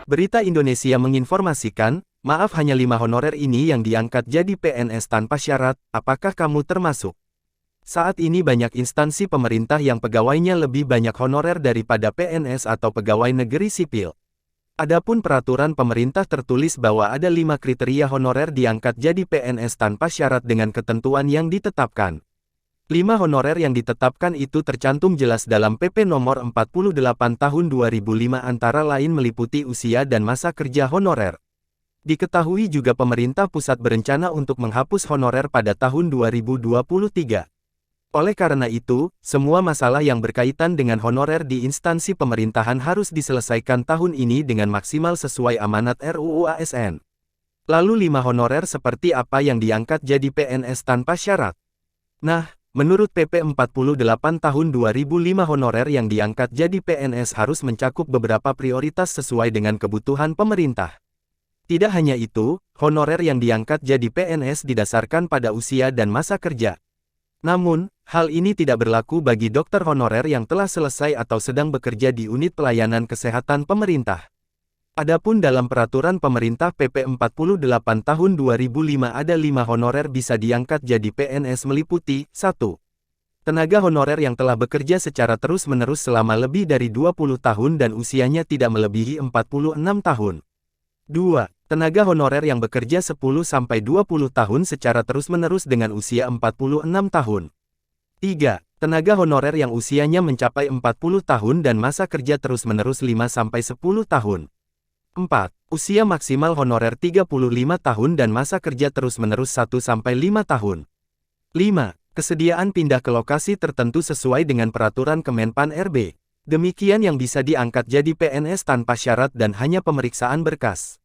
Berita Indonesia menginformasikan, maaf hanya 5 honorer ini yang diangkat jadi PNS tanpa syarat, apakah kamu termasuk? Saat ini banyak instansi pemerintah yang pegawainya lebih banyak honorer daripada PNS atau pegawai negeri sipil. Adapun peraturan pemerintah tertulis bahwa ada 5 kriteria honorer diangkat jadi PNS tanpa syarat dengan ketentuan yang ditetapkan. 5 honorer yang ditetapkan itu tercantum jelas dalam PP nomor 48 tahun 2005 antara lain meliputi usia dan masa kerja honorer. Diketahui juga pemerintah pusat berencana untuk menghapus honorer pada tahun 2023. Oleh karena itu, semua masalah yang berkaitan dengan honorer di instansi pemerintahan harus diselesaikan tahun ini dengan maksimal sesuai amanat RUU ASN. Lalu 5 honorer seperti apa yang diangkat jadi PNS tanpa syarat? Nah, menurut PP 48 tahun 2005 honorer yang diangkat jadi PNS harus mencakup beberapa prioritas sesuai dengan kebutuhan pemerintah. Tidak hanya itu, honorer yang diangkat jadi PNS didasarkan pada usia dan masa kerja. Namun, hal ini tidak berlaku bagi dokter honorer yang telah selesai atau sedang bekerja di unit pelayanan kesehatan pemerintah. Adapun dalam peraturan pemerintah PP 48 tahun 2005 ada 5 honorer bisa diangkat jadi PNS meliputi 1. Tenaga honorer yang telah bekerja secara terus-menerus selama lebih dari 20 tahun dan usianya tidak melebihi 46 tahun. 2. Tenaga honorer yang bekerja 10-20 tahun secara terus-menerus dengan usia 46 tahun. 3. Tenaga honorer yang usianya mencapai 40 tahun dan masa kerja terus-menerus 5-10 tahun. 4. Usia maksimal honorer 35 tahun dan masa kerja terus-menerus 1-5 tahun. 5. Kesediaan pindah ke lokasi tertentu sesuai dengan peraturan Kemenpan RB. Demikian yang bisa diangkat jadi PNS tanpa syarat dan hanya pemeriksaan berkas.